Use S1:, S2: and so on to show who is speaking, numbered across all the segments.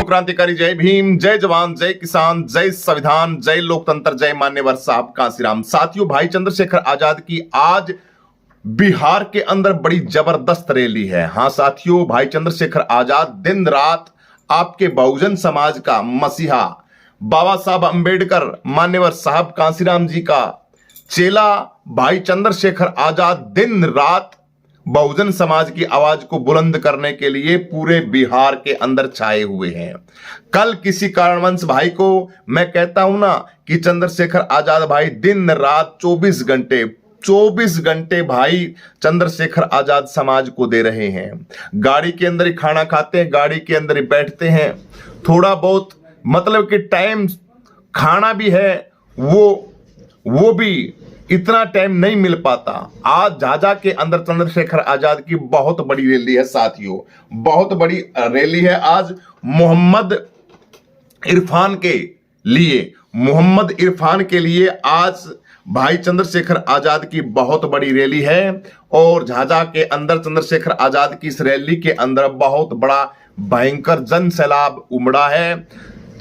S1: साथियों, क्रांतिकारी जय भीम, जय जवान, जय किसान, जय संविधान, जय लोकतंत्र, जय मान्यवर साहब कांसीराम। साथियों, भाई चंद्रशेखर आजाद की आज बिहार के अंदर बड़ी जबरदस्त रैली है। हाँ साथियों, भाई चंद्रशेखर आजाद दिन रात आपके बहुजन समाज का मसीहा बाबा साहब अंबेडकर मान्यवर साहब कांसीराम जी का चेला भाई चंद्रशेखर आजाद दिन रात बहुजन समाज की आवाज को बुलंद करने के लिए पूरे बिहार के अंदर छाए हुए हैं। कल किसी कारणवश भाई को मैं कहता हूं ना कि चंद्रशेखर आजाद भाई दिन रात 24 घंटे भाई चंद्रशेखर आजाद समाज को दे रहे हैं। गाड़ी के अंदर ही खाना खाते हैं, गाड़ी के अंदर ही बैठते हैं, थोड़ा बहुत मतलब कि टाइम खाना भी है, वो भी इतना टाइम नहीं मिल पाता। आज झाझा के अंदर चंद्रशेखर आजाद की बहुत बड़ी रैली है साथियों, बहुत बड़ी रैली है आज मोहम्मद इरफान के लिए आज भाई चंद्रशेखर आजाद की बहुत बड़ी रैली है। और झाझा के अंदर चंद्रशेखर आजाद की इस रैली के अंदर बहुत बड़ा भयंकर जन सैलाब उमड़ा है।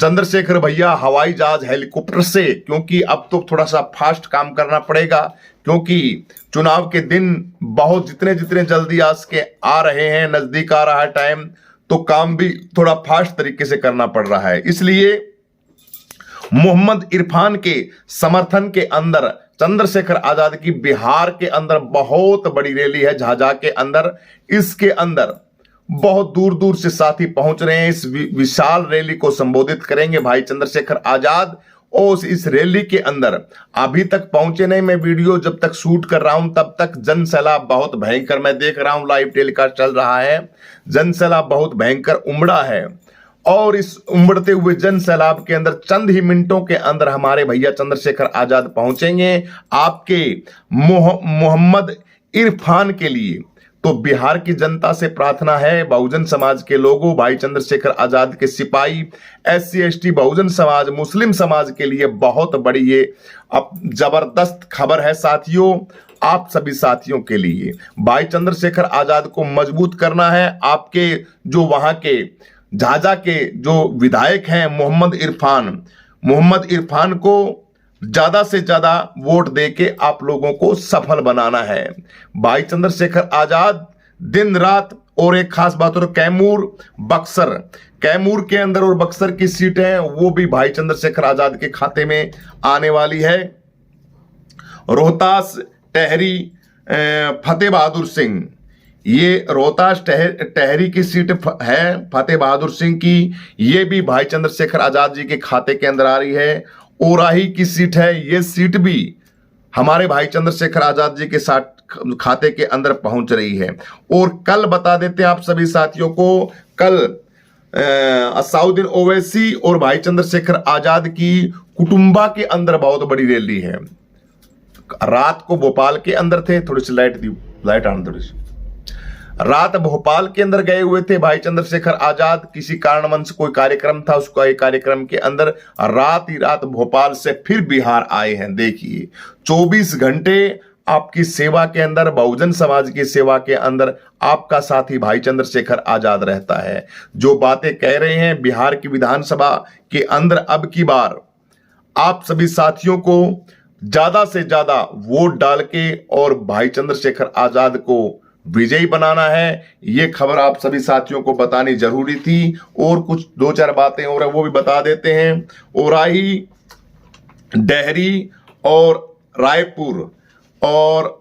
S1: चंद्रशेखर भैया हवाई जहाज हेलीकॉप्टर से, क्योंकि अब तो थोड़ा सा फास्ट काम करना पड़ेगा, क्योंकि चुनाव के दिन बहुत जितने जल्दी आज के आ रहे हैं, नजदीक आ रहा है टाइम, तो काम भी थोड़ा फास्ट तरीके से करना पड़ रहा है। इसलिए मोहम्मद इरफान के समर्थन के अंदर चंद्रशेखर आजाद की बिहार के अंदर बहुत बड़ी रैली है झाझा के अंदर। इसके अंदर बहुत दूर दूर से साथी पहुंच रहे हैं। इस विशाल रैली को संबोधित करेंगे भाई चंद्रशेखर आजाद। और इस रैली के अंदर अभी तक पहुंचे नहीं, मैं वीडियो जब तक शूट कर रहा हूं तब तक जन सैलाब बहुत भयंकर, मैं देख रहा हूं लाइव टेलीकास्ट चल रहा है, जन सैलाब बहुत भयंकर उमड़ा है। और इस उमड़ते हुए जन सैलाब के अंदर चंद ही मिनटों के अंदर हमारे भैया चंद्रशेखर आजाद पहुंचेंगे आपके मोहम्मद इरफान के लिए। तो बिहार की जनता से प्रार्थना है, बहुजन समाज के लोगों, भाई चंद्रशेखर आजाद के सिपाही, SC ST बहुजन समाज, मुस्लिम समाज के लिए बहुत बड़ी ये अब जबरदस्त खबर है साथियों। आप सभी साथियों के लिए भाई चंद्रशेखर आजाद को मजबूत करना है। आपके जो वहां के झाझा के जो विधायक हैं मोहम्मद इरफान को ज्यादा से ज्यादा वोट देके आप लोगों को सफल बनाना है। भाई चंद्रशेखर आजाद दिन रात, और एक खास बात और कैमूर के अंदर और बक्सर की सीट है वो भी भाई चंद्रशेखर आजाद के खाते में आने वाली है। रोहतास टहरी फतेह बहादुर सिंह, ये रोहतास टहरी की सीट है फतेह बहादुर सिंह की, ये भी भाई चंद्रशेखर आजाद जी के खाते के अंदर आ रही है। ओराही की सीट है, ये सीट भी हमारे भाई चंद्रशेखर आजाद जी के साथ खाते के अंदर पहुंच रही है। और कल बता देते हैं आप सभी साथियों को, कल असाउद्दीन ओवैसी और भाई चंद्रशेखर आजाद की कुटुंबा के अंदर बहुत बड़ी रैली है। रात को भोपाल के अंदर थे, थोड़ी सी लाइट आना थोड़ी सी, रात भोपाल के अंदर गए हुए थे भाई चंद्रशेखर आजाद, किसी कारणवश कोई कार्यक्रम था, उसका एक कार्यक्रम के अंदर रात ही रात भोपाल से फिर बिहार आए हैं। देखिए 24 घंटे आपकी सेवा के अंदर, बहुजन समाज की सेवा के अंदर आपका साथी भाई चंद्रशेखर आजाद रहता है। जो बातें कह रहे हैं बिहार की विधानसभा के अंदर, अब की बार आप सभी साथियों को ज्यादा से ज्यादा वोट डाल के और भाई चंद्रशेखर आजाद को विजयी बनाना है। ये खबर आप सभी साथियों को बतानी जरूरी थी। और कुछ 2-4 बातें और वो भी बता देते हैं। ओराही, डेहरी और रायपुर और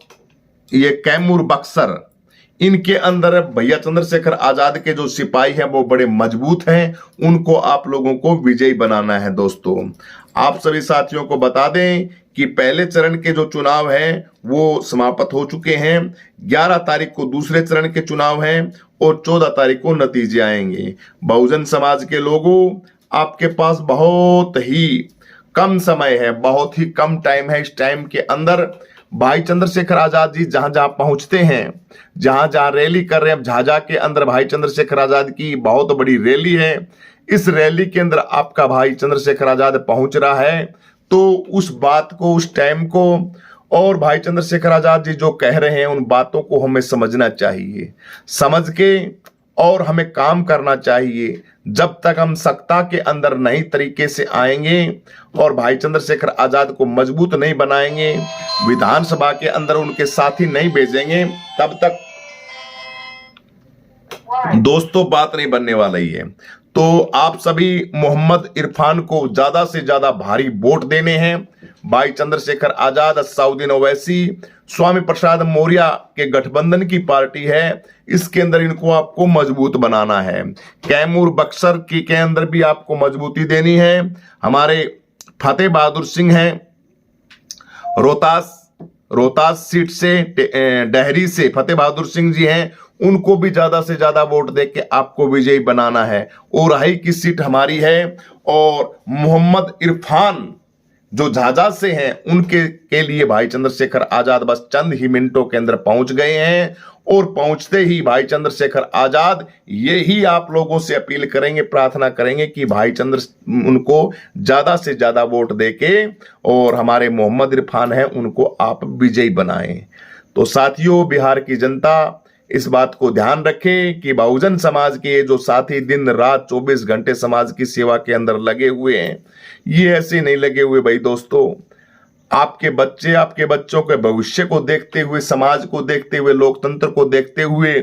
S1: ये कैमूर, बक्सर, इनके अंदर भैया चंद्रशेखर आजाद के जो सिपाही हैं वो बड़े मजबूत हैं, उनको आप लोगों को विजयी बनाना है। दोस्तों, आप सभी साथियों को बता दें कि पहले चरण के जो चुनाव हैं वो समाप्त हो चुके हैं। 11 तारीख को दूसरे चरण के चुनाव हैं और 14 तारीख को नतीजे आएंगे। बहुजन समाज के लोगों, आपके पास बहुत ही कम समय है, बहुत ही कम टाइम है। इस टाइम के अंदर भाई चंद्रशेखर आजाद जी जहां जहां पहुंचते हैं, जहां जहां रैली कर रहे हैं, झाझा के अंदर भाई चंद्रशेखर आजाद की बहुत बड़ी रैली है। इस रैली के अंदर आपका भाई चंद्रशेखर आजाद पहुंच रहा है, तो उस बात को, उस टाइम को, और भाई चंद्रशेखर आजाद जी जो कह रहे हैं उन बातों को हमें समझना चाहिए। समझ के और हमें काम करना चाहिए। जब तक हम सत्ता के अंदर नई तरीके से आएंगे और भाई चंद्रशेखर आजाद को मजबूत नहीं बनाएंगे, विधानसभा के अंदर उनके साथी नहीं भेजेंगे, तब तक दोस्तों बात नहीं बनने वाला ही है। तो आप सभी मोहम्मद इरफान को ज्यादा से ज्यादा भारी वोट देने हैं। भाई चंद्रशेखर आजाद, असदुद्दीन ओवैसी, स्वामी प्रसाद मौर्य के गठबंधन की पार्टी है, इसके अंदर इनको आपको मजबूत बनाना है। कैमूर बक्सर के अंदर भी आपको मजबूती देनी है। हमारे फतेह बहादुर सिंह हैं रोहतास सीट से, डेहरी से फतेह बहादुर सिंह जी हैं, उनको भी ज्यादा से ज्यादा वोट देके आपको विजयी बनाना है। ओराही की सीट हमारी है और मोहम्मद इरफान जो झाझा से हैं उनके के लिए भाई चंद्रशेखर आजाद बस चंद ही मिनटों के अंदर पहुंच गए हैं। और पहुंचते ही भाई चंद्रशेखर आजाद यही आप लोगों से अपील करेंगे, प्रार्थना करेंगे कि भाई उनको ज्यादा से ज्यादा वोट देके और हमारे मोहम्मद इरफान हैं उनको आप विजयी बनाएं। तो साथियों, बिहार की जनता इस बात को ध्यान रखे कि बहुजन समाज के जो साथी दिन रात 24 घंटे समाज की सेवा के अंदर लगे हुए हैं, ये ऐसे नहीं लगे हुए भाई दोस्तों। आपके बच्चे, आपके बच्चों के भविष्य को देखते हुए, समाज को देखते हुए, लोकतंत्र को देखते हुए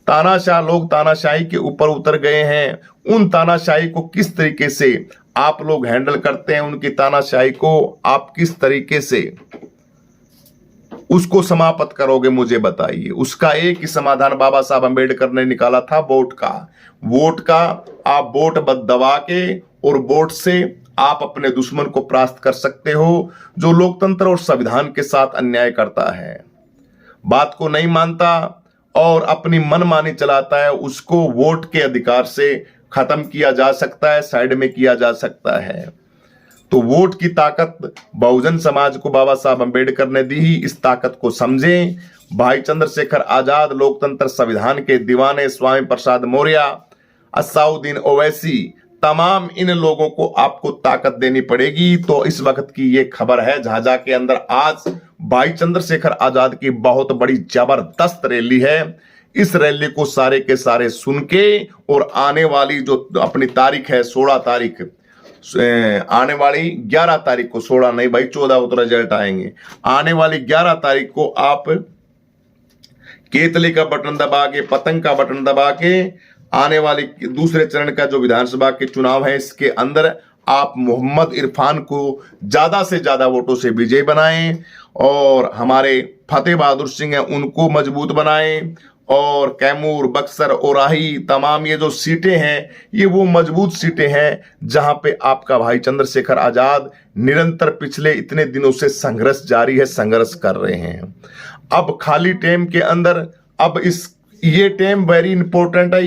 S1: तानाशाह लोग तानाशाही के ऊपर उतर गए हैं। उन तानाशाही को किस तरीके से आप लोग हैंडल करते हैं, उनकी तानाशाही को आप किस तरीके से उसको समाप्त करोगे, मुझे बताइए। उसका एक ही समाधान बाबा साहब अंबेडकर ने निकाला था, वोट का। आप वोट दबा के और वोट से आप अपने दुश्मन को परास्त कर सकते हो, जो लोकतंत्र और संविधान के साथ अन्याय करता है, बात को नहीं मानता और अपनी मनमानी चलाता है, उसको वोट के अधिकार से खत्म किया जा सकता है, साइड में किया जा सकता है। तो वोट की ताकत बहुजन समाज को बाबा साहब अंबेडकर ने दी ही, इस ताकत को समझें। भाई चंद्रशेखर आजाद, लोकतंत्र संविधान के दीवाने स्वामी प्रसाद मौर्य, असदुद्दीन ओवैसी, तमाम इन लोगों को आपको ताकत देनी पड़ेगी। तो इस वक्त की ये खबर है, झाझा के अंदर आज भाई चंद्रशेखर आजाद की बहुत बड़ी जबरदस्त रैली है। इस रैली को सारे के सारे सुन के और आने वाली जो अपनी तारीख है 16 तारीख, आने वाली 11 तारीख को, 16 नहीं भाई 14 को तो रिजल्ट आएंगे, आने वाली 11 तारीख को आप केतली का बटन दबा के, पतंग का बटन दबा के आने वाली दूसरे चरण का जो विधानसभा के चुनाव है, इसके अंदर आप मोहम्मद इरफान को ज्यादा से ज्यादा वोटों से विजयी बनाएं और हमारे फतेह बहादुर सिंह हैं उनको मजबूत बनाएं। और कैमूर, बक्सर, ओराही, तमाम ये जो सीटें हैं, ये वो मजबूत सीटें हैं जहां पे आपका भाई चंद्रशेखर आजाद निरंतर पिछले इतने दिनों से संघर्ष जारी है, संघर्ष कर रहे हैं। अब खाली टाइम के अंदर, अब ये टाइम वेरी इंपॉर्टेंट है,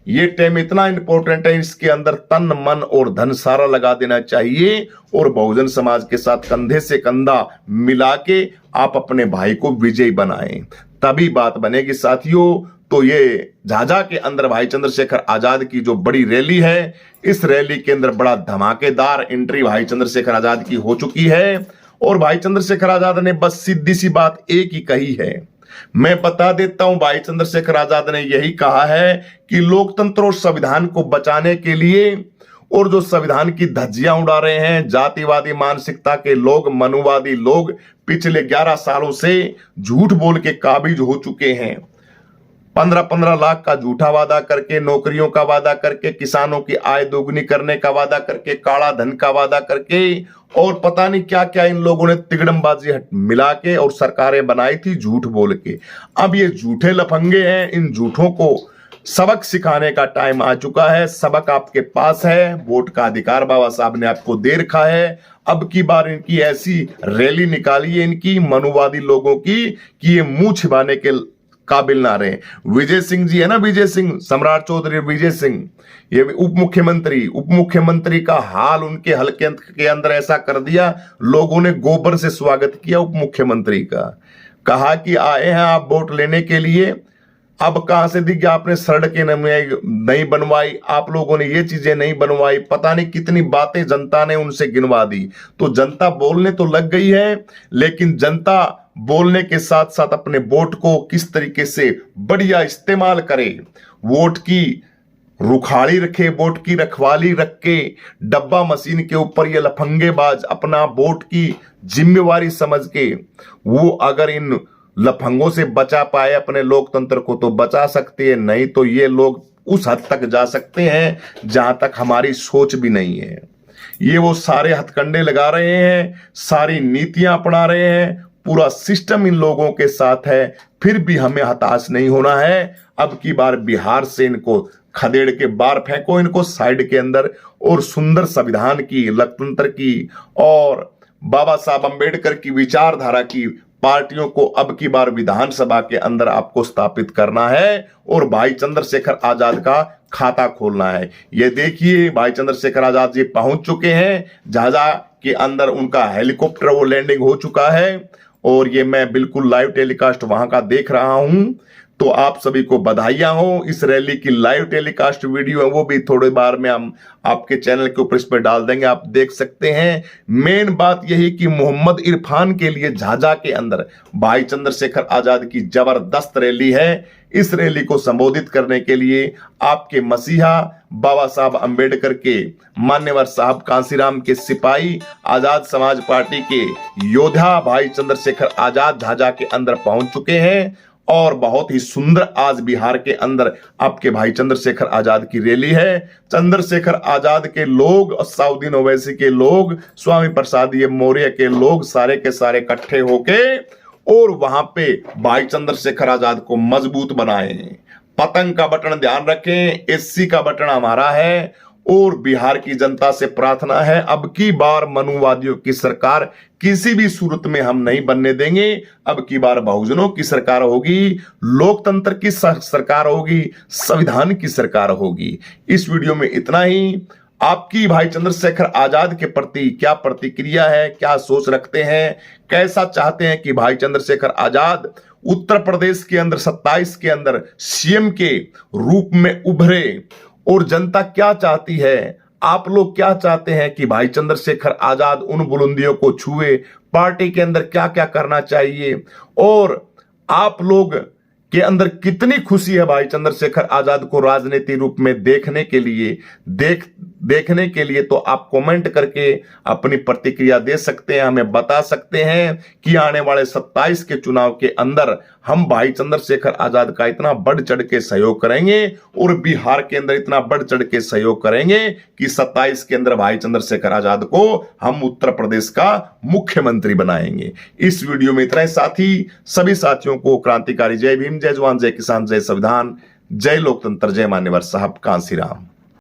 S1: ये टाइम इतना इंपॉर्टेंट है, इसके अंदर तन मन और धन सारा लगा देना चाहिए और बहुजन समाज के साथ कंधे से कंधा मिला के आप अपने भाई को विजयी बनाएं, तभी बात बनेगी साथियों। तो ये झाझा के अंदर भाई चंद्रशेखर आजाद की जो बड़ी रैली है, इस रैली के अंदर बड़ा धमाकेदार एंट्री भाई चंद्रशेखर आजाद की हो चुकी है। और भाई चंद्रशेखर आजाद ने बस सीधी सी बात एक ही कही है, मैं बता देता हूं। भाई चंद्रशेखर आजाद ने यही कहा है कि लोकतंत्र और संविधान को बचाने के लिए, और जो संविधान की धज्जियां उड़ा रहे हैं जातिवादी मानसिकता के लोग, मनुवादी लोग, पिछले 11 सालों से झूठ बोल के काबिज हो चुके हैं। 15-15 लाख का झूठा वादा करके, नौकरियों का वादा करके, किसानों की आय दोगुनी करने का वादा करके, काला धन का वादा करके, और पता नहीं क्या क्या इन लोगों ने तिगड़मबाजी मिला के और सरकारें बनाई थी झूठ बोल के। अब ये झूठे लफंगे हैं, इन झूठों को सबक सिखाने का टाइम आ चुका है। सबक आपके पास है, वोट का अधिकार बाबा साहब ने आपको दे रखा है। अब की बार इनकी ऐसी रैली निकाली है इनकी मनुवादी लोगों की कि ये मुंह छिपाने के काबिल ना रहे। विजय सिंह जी है ना, विजय सिंह, सम्राट चौधरी विजय सिंह, ये उप मुख्यमंत्री का हाल उनके हल्के के अंदर ऐसा कर दिया, लोगों ने गोबर से स्वागत किया उप मुख्यमंत्री का। कहा कि आए हैं आप वोट लेने के लिए, अब कहां से दिख गया, आपने सड़कें नहीं बनवाई, आप लोगों ने ये चीजें नहीं बनवाई, पता नहीं कितनी बातें जनता ने उनसे गिनवा दी। तो जनता बोलने तो लग गई है, लेकिन जनता बोलने के साथ साथ अपने वोट को किस तरीके से बढ़िया इस्तेमाल करे, वोट की रुखाड़ी रखे, वोट की रखवाली रख के डब्बा मशीन के ऊपर ये लफंगेबाज अपना वोट की जिम्मेवारी समझ के वो अगर इन लफंगों से बचा पाए अपने लोकतंत्र को तो बचा सकते हैं, नहीं तो ये लोग उस हद तक जा सकते हैं जहां तक हमारी सोच भी नहीं है। ये वो सारे हथकंडे लगा रहे हैं, सारी नीतियां अपना रहे हैं, पूरा सिस्टम इन लोगों के साथ है, फिर भी हमें हताश नहीं होना है। अब की बार बिहार से इनको खदेड़ के बाहर फेंको, इनको साइड के अंदर, और सुंदर संविधान की, लोकतंत्र की और बाबा साहब अंबेडकर की विचारधारा की पार्टियों को अब की बार विधानसभा के अंदर आपको स्थापित करना है और भाई चंद्रशेखर आजाद का खाता खोलना है। ये देखिए भाई चंद्रशेखर आजाद जी पहुंच चुके हैं, झाझा के अंदर उनका हेलीकॉप्टर वो लैंडिंग हो चुका है और ये मैं बिल्कुल लाइव टेलीकास्ट वहां का देख रहा हूं। तो आप सभी को बधाइयां हो। इस रैली की लाइव टेलीकास्ट वीडियो है वो भी थोड़ी बार में हम आपके चैनल के ऊपर इस पर डाल देंगे, आप देख सकते हैं। मेन बात यही कि मोहम्मद इरफान के लिए झाझा के अंदर भाई चंद्रशेखर आजाद की जबरदस्त रैली है। इस रैली को संबोधित करने के लिए आपके मसीहा बाबा साहब अंबेडकर के मान्यवर साहब कांसीराम के सिपाही आजाद समाज पार्टी के योद्धा भाई चंद्रशेखर आजाद झाझा के अंदर पहुंच चुके हैं और बहुत ही सुंदर आज बिहार के अंदर आपके भाई चंद्रशेखर आजाद की रैली है। चंद्रशेखर आजाद के लोग, साउद्दीन ओवैसी के लोग, स्वामी प्रसाद ये मौर्य के लोग सारे के सारे इकट्ठे होके और वहां पे भाई चंद्रशेखर आजाद को मजबूत बनाए। पतंग का बटन ध्यान रखें, एससी का बटन हमारा है और बिहार की जनता से प्रार्थना है अब की बार मनुवादियों की सरकार किसी भी सूरत में हम नहीं बनने देंगे। अब की बार बहुजनों की सरकार होगी, लोकतंत्र की सरकार होगी, संविधान की सरकार होगी। इस वीडियो में इतना ही। आपकी भाई चंद्रशेखर आजाद के प्रति क्या प्रतिक्रिया है, क्या सोच रखते हैं, कैसा चाहते हैं कि भाई चंद्रशेखर आजाद उत्तर प्रदेश के अंदर 27 के अंदर सीएम के रूप में उभरे और जनता क्या चाहती है, आप लोग क्या चाहते हैं कि भाई चंद्रशेखर आजाद उन बुलंदियों को छुए, पार्टी के अंदर क्या क्या करना चाहिए और आप लोग के अंदर कितनी खुशी है भाई चंद्रशेखर आजाद को राजनीति रूप में देखने के लिए तो आप कमेंट करके अपनी प्रतिक्रिया दे सकते हैं, हमें बता सकते हैं कि आने वाले 27 के चुनाव के अंदर हम भाई चंद्रशेखर आजाद का इतना बढ़ चढ़ के सहयोग करेंगे और बिहार के अंदर इतना बढ़ चढ़ के सहयोग करेंगे कि 27 के अंदर भाई चंद्रशेखर आजाद को हम उत्तर प्रदेश का मुख्यमंत्री बनाएंगे। इस वीडियो में इतना ही। साथी सभी साथियों को क्रांतिकारी जय भीम, जय जवान, जय किसान, जय संविधान, जय लोकतंत्र, जय मान्यवर साहब कांसीराम।